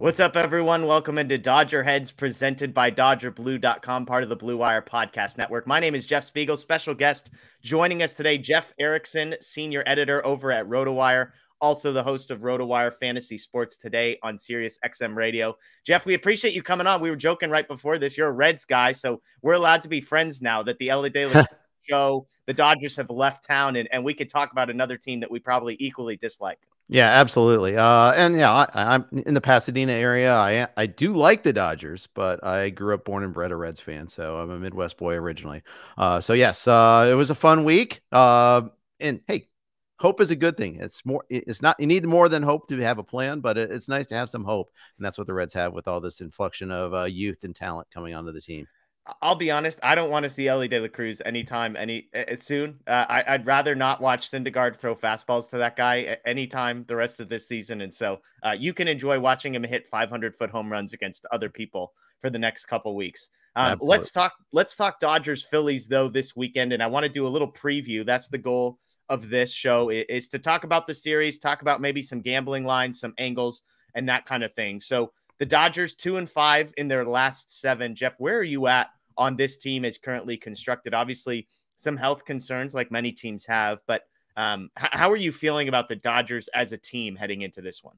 What's up, everyone? Welcome into DodgerHeads, presented by DodgerBlue.com, part of the Blue Wire Podcast Network. My name is Jeff Spiegel. Special guest joining us today, Jeff Erickson, senior editor over at RotoWire, also the host of RotoWire Fantasy Sports Today on Sirius XM Radio. Jeff, we appreciate you coming on. We were joking right before this. You're a Reds guy, so we're allowed to be friends now that the LA Daily show, the Dodgers have left town, and we could talk about another team that we probably equally dislike. Yeah, absolutely. And yeah, I'm in the Pasadena area. I do like the Dodgers, but I grew up born and bred a Reds fan, so I'm a Midwest boy originally. So yes, it was a fun week. And hey, hope is a good thing. It's not, you need more than hope to have a plan, but it's nice to have some hope, and that's what the Reds have with all this inflection of youth and talent coming onto the team. I'll be honest, I don't want to see Elly De La Cruz anytime soon. I'd rather not watch Syndergaard throw fastballs to that guy anytime the rest of this season. And so you can enjoy watching him hit 500-foot home runs against other people for the next couple weeks. Let's talk Dodgers Phillies though this weekend, and I want to do a little preview. That's the goal of this show, is to talk about the series, talk about maybe some gambling lines, some angles, and that kind of thing. So the Dodgers 2-5 in their last 7. Jeff, where are you at on this team is currently constructed? Obviously some health concerns like many teams have, but how are you feeling about the Dodgers as a team heading into this one?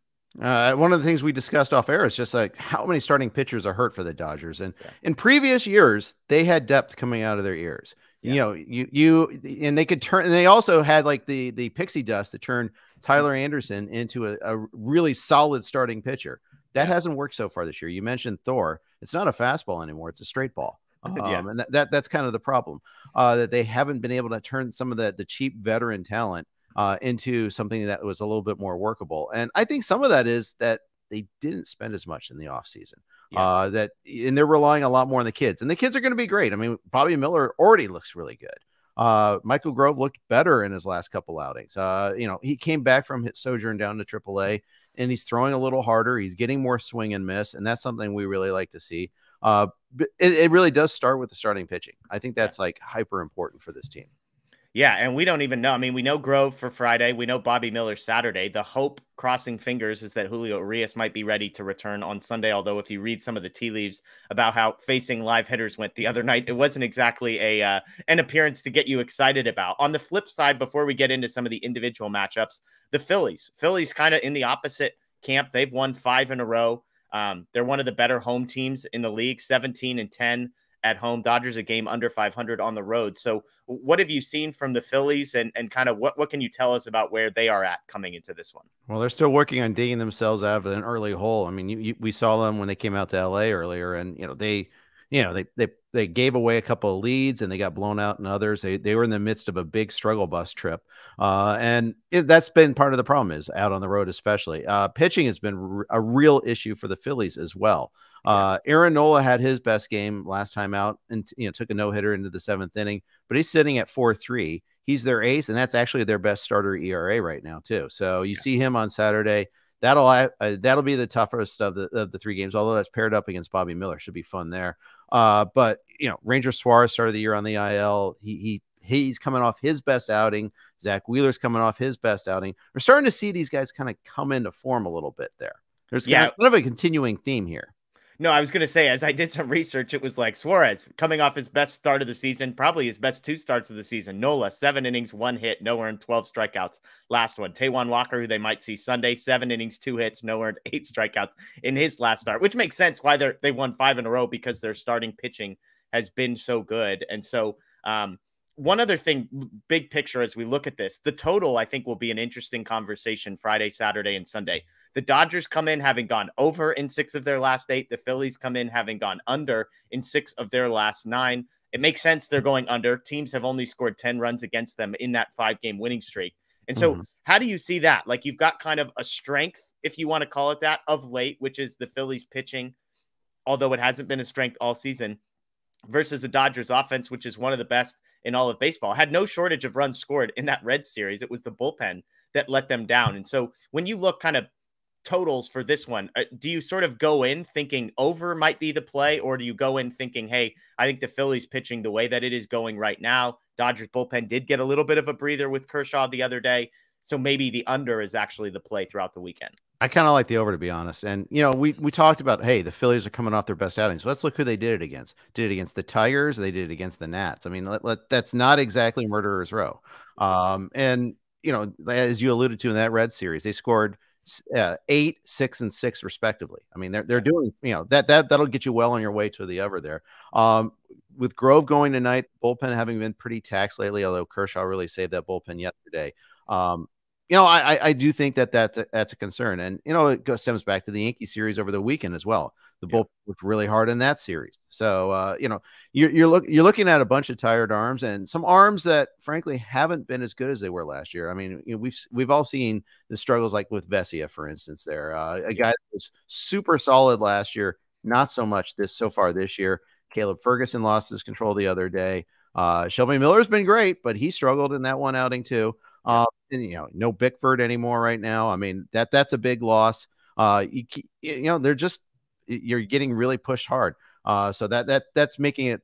One of the things we discussed off air is just like how many starting pitchers are hurt for the Dodgers. And in previous years, they had depth coming out of their ears. Yeah. And they could turn, and they also had like the pixie dust that turned Tyler Anderson into a really solid starting pitcher. That hasn't worked so far this year. You mentioned Thor. It's not a fastball anymore. It's a straight ball. And that's kind of the problem, that they haven't been able to turn some of the cheap veteran talent into something that was a little bit more workable. And I think some of that is that they didn't spend as much in the offseason. And they're relying a lot more on the kids. And the kids are going to be great. I mean, Bobby Miller already looks really good. Michael Grove looked better in his last couple outings. He came back from his sojourn down to AAA, and he's throwing a little harder. He's getting more swing and miss, and that's something we really like to see. But it really does start with the starting pitching. I think that's like hyper important for this team. Yeah, and we don't even know. I mean, we know Grove for Friday. We know Bobby Miller Saturday. The hope, crossing fingers, is that Julio Urias might be ready to return on Sunday. Although if you read some of the tea leaves about how facing live hitters went the other night, it wasn't exactly an appearance to get you excited about. On the flip side, before we get into some of the individual matchups, the Phillies kind of in the opposite camp. They've won 5 in a row. They're one of the better home teams in the league, 17-10 at home. Dodgers a game under 500 on the road. So what have you seen from the Phillies, and kind of what can you tell us about where they are at coming into this one? Well, they're still working on digging themselves out of an early hole. I mean, we saw them when they came out to LA earlier, and they gave away a couple of leads and they got blown out in others. They were in the midst of a big struggle bus trip. That's been part of the problem, is out on the road, especially. Pitching has been a real issue for the Phillies as well. Aaron Nola had his best game last time out and took a no-hitter into the 7th inning, but he's sitting at 4.3. He's their ace, and that's actually their best starter ERA right now too. So you see him on Saturday. That'll be the toughest of the 3 games, although that's paired up against Bobby Miller. Should be fun there. But Ranger Suarez started the year on the IL. He's coming off his best outing. Zach Wheeler's coming off his best outing. We're starting to see these guys kind of come into form a little bit there. There's kind of a continuing theme here. No, I was going to say, as I did some research, it was like Suarez coming off his best start of the season, probably his best 2 starts of the season. Nola, 7 innings, 1 hit, no earned, 12 strikeouts. Last one. Taijuan Walker, who they might see Sunday, 7 innings, 2 hits, no earned, 8 strikeouts in his last start, which makes sense why they won 5 in a row, because their starting pitching has been so good. And so one other thing, big picture, as we look at this, the total, I think, will be an interesting conversation Friday, Saturday, and Sunday. The Dodgers come in having gone over in 6 of their last 8. The Phillies come in having gone under in 6 of their last 9. It makes sense they're going under. Teams have only scored 10 runs against them in that 5-game winning streak. And so how do you see that? Like, you've got kind of a strength, if you want to call it that, of late, which is the Phillies pitching, although it hasn't been a strength all season, versus the Dodgers offense, which is one of the best in all of baseball. Had no shortage of runs scored in that Reds series. It was the bullpen that let them down. And so when you look kind of totals for this one, do you sort of go in thinking over might be the play, or do you go in thinking, hey, I think the Phillies pitching the way that it is going right now, Dodgers bullpen did get a little bit of a breather with Kershaw the other day, so maybe the under is actually the play throughout the weekend? I kind of like the over, to be honest. And, we talked about, hey, the Phillies are coming off their best outing. So let's look who they did it against. Did it against the Tigers. They did it against the Nats. I mean, that's not exactly murderer's row. And, as you alluded to in that Red series, they scored 8, 6, and 6 respectively. I mean, they're doing, that'll get you well on your way to the over there. With Grove going tonight, bullpen having been pretty taxed lately, although Kershaw really saved that bullpen yesterday. I do think that's a concern. And, it stems back to the Yankee series over the weekend as well. The bullpen worked really hard in that series. So, you're looking at a bunch of tired arms and some arms that frankly haven't been as good as they were last year. I mean, we've all seen the struggles, like with Vesia, for instance, there, a guy that was super solid last year, not so much so far this year. Caleb Ferguson lost his control the other day. Shelby Miller's been great, but he struggled in that one outing too. And, no Bickford anymore right now. I mean, that's a big loss. You're getting really pushed hard. So that's making it,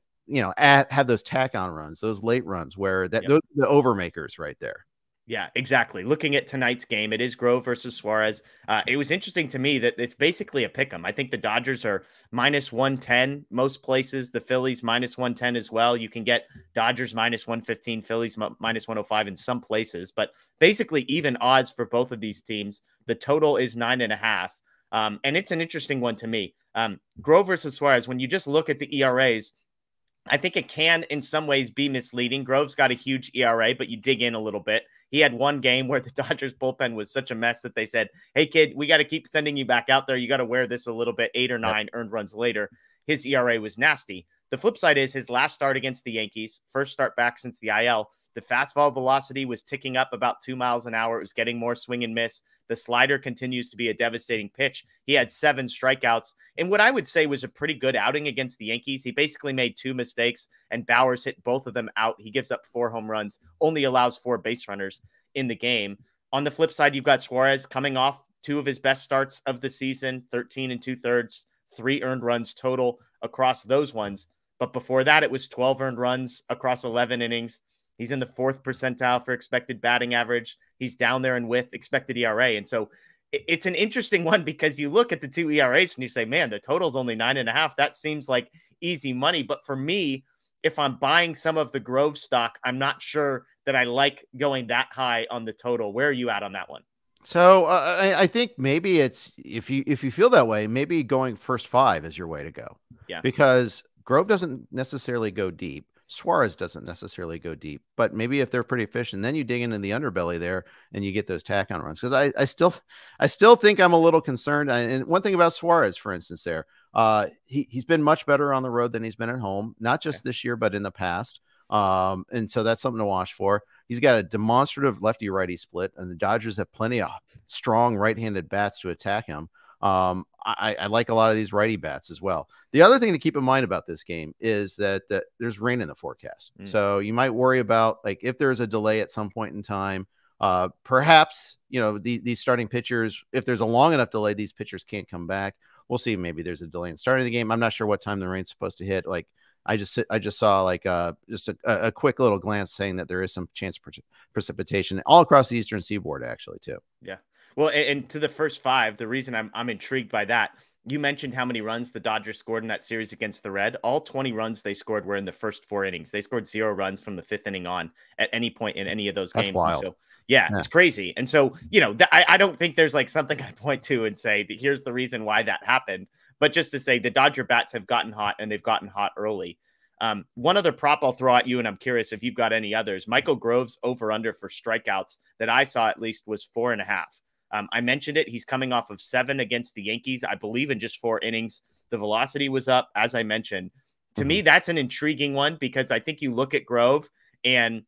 have those tack on runs, those late runs where those are the overmakers right there. Yeah, exactly. Looking at tonight's game, it is Grove versus Suarez. It was interesting to me that it's basically a pick 'em. I think the Dodgers are -110 most places. The Phillies -110 as well. You can get Dodgers -115, Phillies -105 in some places, but basically even odds for both of these teams. The total is 9.5. And it's an interesting one to me. Grove versus Suarez, when you just look at the ERAs, I think it can in some ways be misleading. Grove's got a huge ERA, but you dig in a little bit. He had one game where the Dodgers bullpen was such a mess that they said, hey, kid, we got to keep sending you back out there. You got to wear this a little bit. 8 or 9 earned runs later. His ERA was nasty. The flip side is his last start against the Yankees, first start back since the IL. The fastball velocity was ticking up about 2 miles an hour. It was getting more swing and miss. The slider continues to be a devastating pitch. He had 7 strikeouts in what I would say was a pretty good outing against the Yankees. He basically made 2 mistakes, and Bowers hit both of them out. He gives up 4 home runs, only allows 4 base runners in the game. On the flip side, you've got Suarez coming off 2 of his best starts of the season, 13 2/3, 3 earned runs total across those ones. But before that, it was 12 earned runs across 11 innings. He's in the 4th percentile for expected batting average. He's down there and with expected ERA. And so it's an interesting one because you look at the 2 ERAs and you say, man, the total's only 9.5. That seems like easy money. But for me, if I'm buying some of the Grove stock, I'm not sure that I like going that high on the total. Where are you at on that one? So I think maybe it's, if you feel that way, maybe going first 5 is your way to go. Yeah. Because Grove doesn't necessarily go deep. Suarez doesn't necessarily go deep, but maybe if they're pretty efficient, then you dig into the underbelly there and you get those tack on runs. Because I still think I'm a little concerned. And one thing about Suarez, for instance, there, he's been much better on the road than he's been at home, not just this year, but in the past. And so that's something to watch for. He's got a demonstrative lefty-righty split, and the Dodgers have plenty of strong right-handed bats to attack him. I like a lot of these righty bats as well. The other thing to keep in mind about this game is that there's rain in the forecast. So you might worry about, like, if there's a delay at some point in time, perhaps, these starting pitchers, if there's a long enough delay, these pitchers can't come back. We'll see. Maybe there's a delay in starting the game. I'm not sure what time the rain's supposed to hit. Like, I just saw like just a quick little glance saying that there is some chance of precipitation all across the Eastern Seaboard, actually, too. Yeah. Well, and to the first 5, the reason I'm intrigued by that, you mentioned how many runs the Dodgers scored in that series against the Red. All 20 runs they scored were in the first 4 innings. They scored 0 runs from the 5th inning on at any point in any of those games. That's wild. So, yeah, it's crazy. And so, I don't think there's like something I point to and say that here's the reason why that happened. But just to say the Dodger bats have gotten hot, and they've gotten hot early. One other prop I'll throw at you, and I'm curious if you've got any others. Michael Grove's over-under for strikeouts that I saw at least was 4.5. I mentioned it. He's coming off of 7 against the Yankees, I believe, in just 4 innings. The velocity was up, as I mentioned. To me, that's an intriguing one because I think you look at Grove and,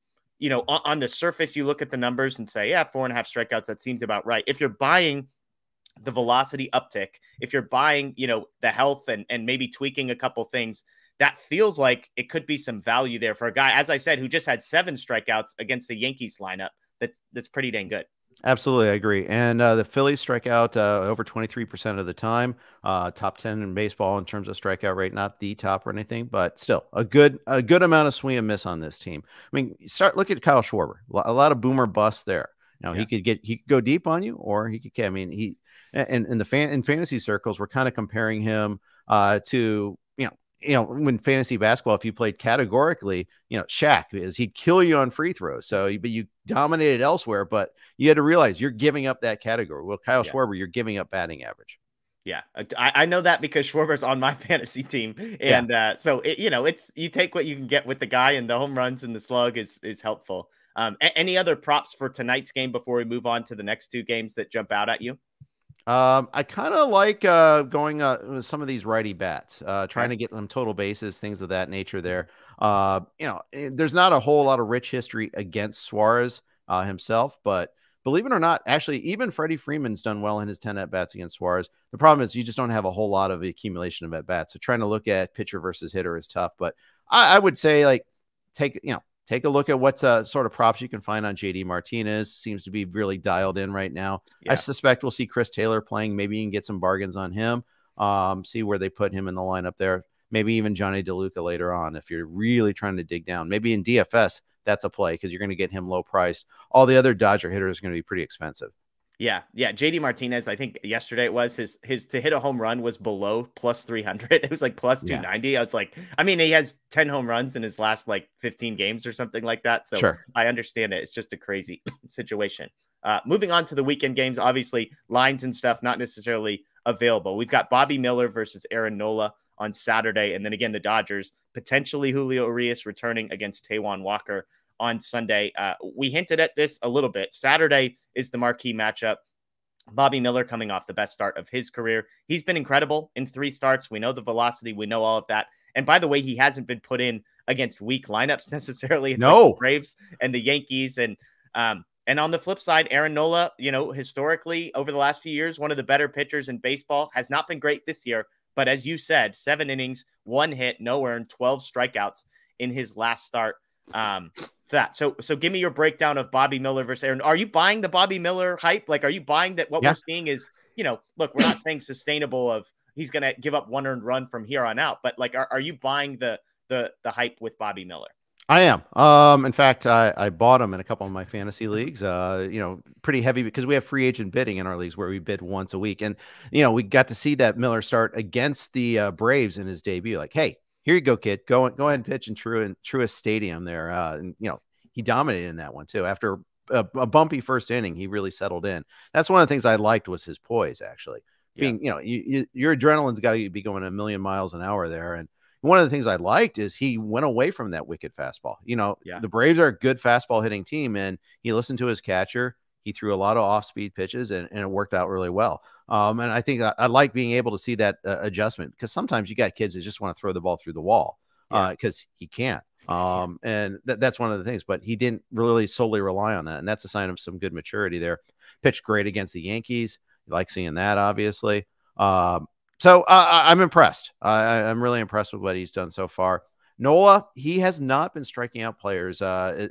on the surface, you look at the numbers and say, yeah, 4.5 strikeouts, that seems about right. If you're buying the velocity uptick, if you're buying, the health and maybe tweaking a couple things, that feels like it could be some value there for a guy, as I said, who just had 7 strikeouts against the Yankees lineup. That's pretty dang good. Absolutely, I agree. And the Phillies strike out over 23% of the time, top 10 in baseball in terms of strikeout rate. Not the top or anything, but still a good amount of swing and miss on this team. I mean, look at Kyle Schwarber. A lot of boomer busts there. Now he could go deep on you, or he could. I mean, in fantasy circles, we're kind of comparing him to, when fantasy basketball, if you played categorically, Shaq, is he'd kill you on free throws. So, but you dominated elsewhere, but you had to realize you're giving up that category. Well, Kyle Schwarber, you're giving up batting average. Yeah, I know that because Schwarber's on my fantasy team, and so it's you take what you can get with the guy, and the home runs and the slug is helpful. Any other props for tonight's game before we move on to the next two games that jump out at you? I kind of like going with some of these righty bats, trying to get them total bases, things of that nature there. There's not a whole lot of rich history against Suarez himself, but believe it or not, actually, even Freddie Freeman's done well in his 10 at-bats against Suarez. The problem is you just don't have a whole lot of accumulation of at-bats. So trying to look at pitcher versus hitter is tough. But I would say, like, take a look at what sort of props you can find on JD Martinez. Seems to be really dialed in right now. Yeah. I suspect we'll see Chris Taylor playing. Maybe you can get some bargains on him, see where they put him in the lineup there. Maybe even Johnny DeLuca later on if you're really trying to dig down. Maybe in DFS, that's a play because you're going to get him low priced. All the other Dodger hitters are going to be pretty expensive. Yeah. JD Martinez, I think yesterday it was his to hit a home run was below plus 300. It was like plus 290. I was like, I mean, he has 10 home runs in his last like 15 games or something like that. So sure. I understand it. It's just a crazy situation. Moving on to the weekend games, obviously lines and stuff, not necessarily available. We've got Bobby Miller versus Aaron Nola on Saturday. And then again, the Dodgers, potentially Julio Urias returning against Taijuan Walker on Sunday. We hinted at this a little bit. Saturday is the marquee matchup. Bobby Miller coming off the best start of his career. He's been incredible in 3 starts. We know the velocity. We know all of that. And by the way, he hasn't been put in against weak lineups necessarily. It's like the Braves and the Yankees. And on the flip side, Aaron Nola, historically over the last few years, one of the better pitchers in baseball, has not been great this year. But as you said, 7 innings, 1 hit, no earned, 12 strikeouts in his last start. So give me your breakdown of Bobby Miller versus Aaron. Are you buying the Bobby Miller hype? Like, are you buying that what we're seeing is, look, we're not saying sustainable of he's going to give up 1 earned run from here on out, but like, are you buying the hype with Bobby Miller? I am. In fact, I bought him in a couple of my fantasy leagues, pretty heavy because we have free agent bidding in our leagues where we bid once a week. And, we got to see that Miller start against the Braves in his debut. Like, hey, here you go, kid. Go ahead and pitch in Truist Stadium there. And, he dominated in that one too. After a bumpy first inning, he really settled in. That's one of the things I liked was his poise, actually. Being, your adrenaline's got to be going a million miles an hour there. And one of the things I liked is he went away from that wicked fastball. The Braves are a good fastball hitting team, and he listened to his catcher. He threw a lot of off-speed pitches, and it worked out really well. And I think I like being able to see that adjustment because sometimes you got kids that just want to throw the ball through the wall because he can't. And that's one of the things. But he didn't really solely rely on that, and that's a sign of some good maturity there. Pitched great against the Yankees. You like seeing that, obviously. So I'm impressed. I'm really impressed with what he's done so far. Nola, he has not been striking out players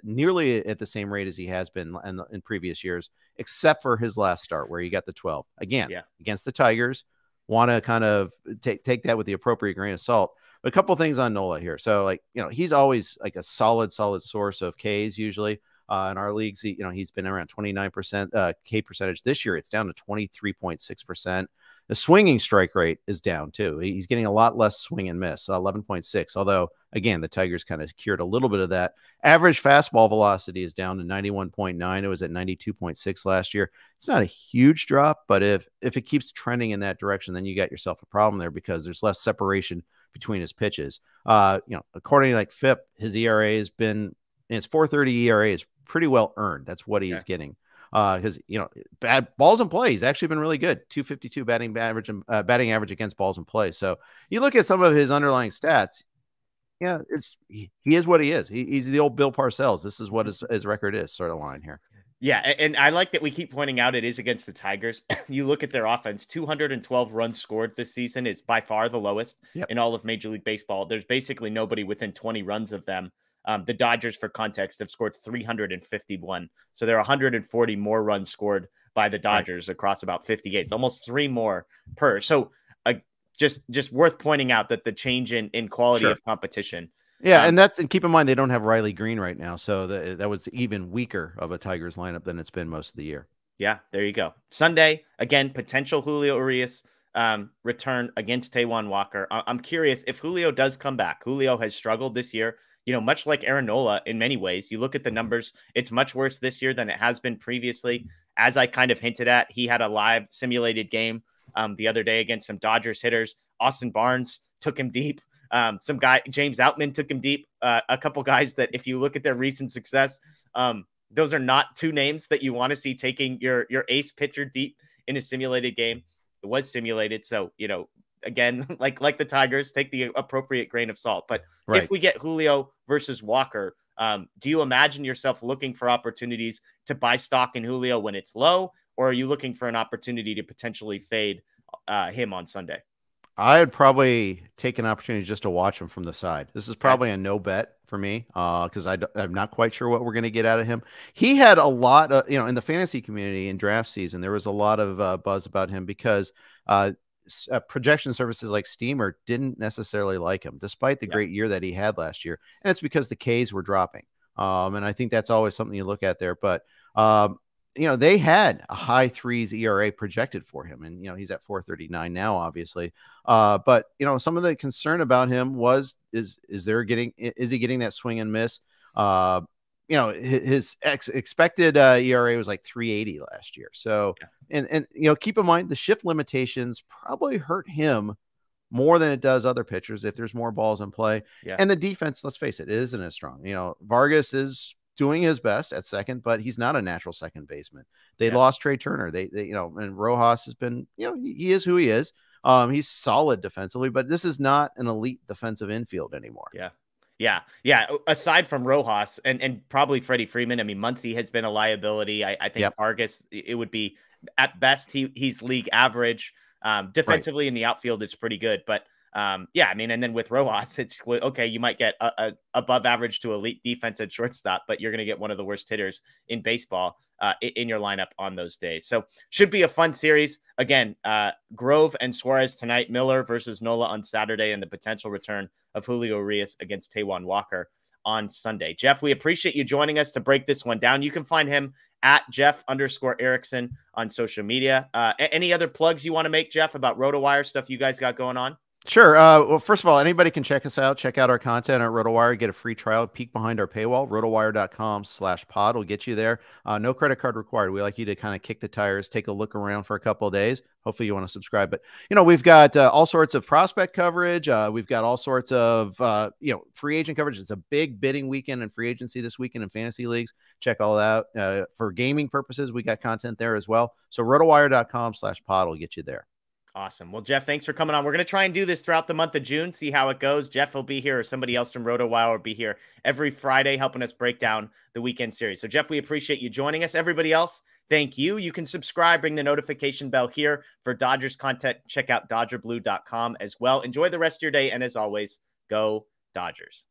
nearly at the same rate as he has been in previous years, except for his last start where he got the 12. Again, against the Tigers. Want to kind of take that with the appropriate grain of salt. But a couple things on Nola here. So, he's always like a solid source of Ks usually. In our leagues, he's been around 29% K percentage. This year, it's down to 23.6%. The swinging strike rate is down too. He's getting a lot less swing and miss, 11.6. Although, again, the Tigers kind of cured a little bit of that. Average fastball velocity is down to 91.9. It was at 92.6 last year. It's not a huge drop, but if it keeps trending in that direction, then you got yourself a problem there because there's less separation between his pitches. According to FIP, his ERA has been, and his 4.30 ERA is pretty well earned. That's what he's getting. Because bad balls in play, he's actually been really good. 252 batting average against balls in play. So you look at some of his underlying stats. Yeah, he is what he is. He's the old Bill Parcells. This is what his record is, sort of line here. Yeah, and I like that we keep pointing out it is against the Tigers. You look at their offense, 212 runs scored this season is by far the lowest in all of Major League Baseball. There's basically nobody within 20 runs of them. The Dodgers, for context, have scored 351. So there are 140 more runs scored by the Dodgers across about 50 games, almost 3 more per. So just worth pointing out that the change in quality of competition. Yeah, and keep in mind they don't have Riley Green right now, so that was even weaker of a Tigers lineup than it's been most of the year. Yeah, there you go. Sunday, again, potential Julio Urias return against Taijuan Walker. I'm curious if Julio does come back. Julio has struggled this year, much like Aaron Nola in many ways. You look at the numbers, it's much worse this year than it has been previously. As I kind of hinted at, he had a live simulated game the other day against some Dodgers hitters. Austin Barnes took him deep. Some guy, James Outman, took him deep. A couple guys that, if you look at their recent success, those are not two names that you want to see taking your ace pitcher deep in a simulated game. It was simulated, so again, like the Tigers, take the appropriate grain of salt. But Right. if we get Julio versus Walker, do you imagine yourself looking for opportunities to buy stock in Julio when it's low, or are you looking for an opportunity to potentially fade him on Sunday? I'd probably take an opportunity just to watch him from the side. This is probably a no bet for me because I'm not quite sure what we're going to get out of him. He had a lot of, in the fantasy community in draft season, there was a lot of buzz about him because projection services like Steamer didn't necessarily like him, despite the great year that he had last year. And it's because the Ks were dropping. And I think that's always something you look at there. But they had a high 3s ERA projected for him. And, he's at 4.39 now, obviously. But, some of the concern about him was, is he getting that swing and miss? His expected ERA was like 3.80 last year. So, and keep in mind the shift limitations probably hurt him more than it does other pitchers if there's more balls in play. Yeah. And the defense, let's face it isn't as strong. Vargas is doing his best at second, but he's not a natural second baseman. They lost Trey Turner. They and Rojas has been, he is who he is. He's solid defensively, but this is not an elite defensive infield anymore. Yeah. Aside from Rojas and probably Freddie Freeman, I mean, Muncy has been a liability. I think Vargas, it would be at best he's league average. Defensively in the outfield, it's pretty good, but and then with Rojas, it's okay. You might get a above average to elite defense at shortstop, but you're going to get one of the worst hitters in baseball in your lineup on those days. So should be a fun series. Again, Grove and Suarez tonight, Miller versus Nola on Saturday, and the potential return of Julio Urias against Taijuan Walker on Sunday. Jeff, we appreciate you joining us to break this one down. You can find him at Jeff_Erickson on social media. Any other plugs you want to make, Jeff, about RotoWire stuff you guys got going on? Sure. Well, first of all, anybody can check us out. Check out our content at RotoWire. Get a free trial. Peek behind our paywall. RotoWire.com/pod will get you there. No credit card required. We like you to kind of kick the tires, take a look around for a couple of days. Hopefully you want to subscribe. But, we've got all sorts of prospect coverage. We've got all sorts of, free agent coverage. It's a big bidding weekend in free agency this weekend in fantasy leagues. Check all that out. For gaming purposes, we got content there as well. So RotoWire.com/pod will get you there. Awesome. Well, Jeff, thanks for coming on. We're going to try and do this throughout the month of June, see how it goes. Jeff will be here, or somebody else from RotoWire will be here every Friday helping us break down the weekend series. So, Jeff, we appreciate you joining us. Everybody else, thank you. You can subscribe, ring the notification bell here for Dodgers content. Check out DodgerBlue.com as well. Enjoy the rest of your day, and as always, go Dodgers.